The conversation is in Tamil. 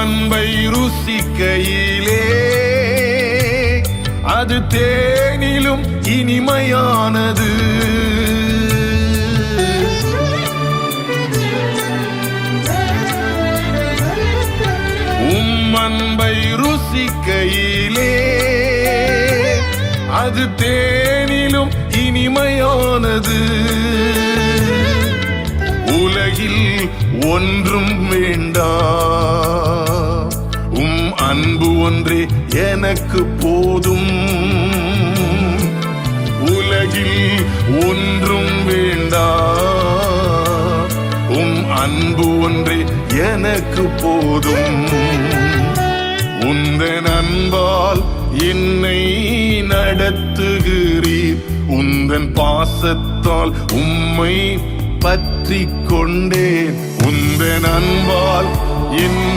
அன்பை ருசிக்கையிலே அது தேனிலும் இனிமையானது. அன்பை ருசிக்கையிலே அது தேனிலும் இனிமையானது. உலகில் ஒன்றும் வேண்டாம், அன்பு ஒன்றே எனக்கு போதும். உலகில் ஒன்றும் வேண்டாம், அன்பு ஒன்றே எனக்கு போதும். உந்தன் அன்பால் என்னை நடத்துகிறீர், உந்தன் பாசத்தால் உம்மை பற்றி கொண்டேன். உந்தன் அன்பால் என்னை